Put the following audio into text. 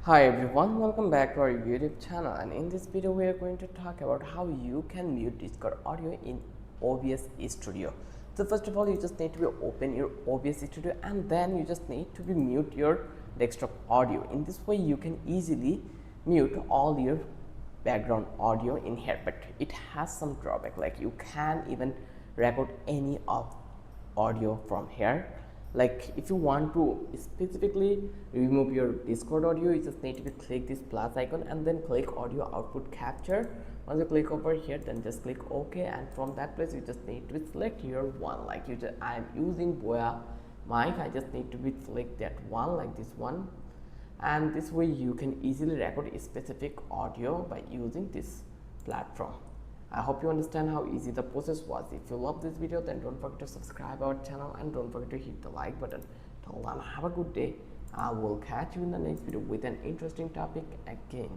Hi everyone, welcome back to our YouTube channel, and in this video we are going to talk about how you can mute Discord audio in OBS Studio. So first of all, you just need to open your OBS Studio and then you just need to mute your desktop audio. In this way you can easily mute all your background audio in here, but it has some drawback, like you can even record any of audio from here. Like if you want to specifically remove your Discord audio, you just need to click this plus icon and then click audio output capture. Once you click over here, then just click OK, and from that place you just need to select your one. Like I am using Boya mic, I just need to select that one, like this one, and this way you can easily record a specific audio by using this platform. I hope you understand how easy the process was. If you love this video, then don't forget to subscribe our channel and don't forget to hit the like button. Till then, have a good day. I will catch you in the next video with an interesting topic again.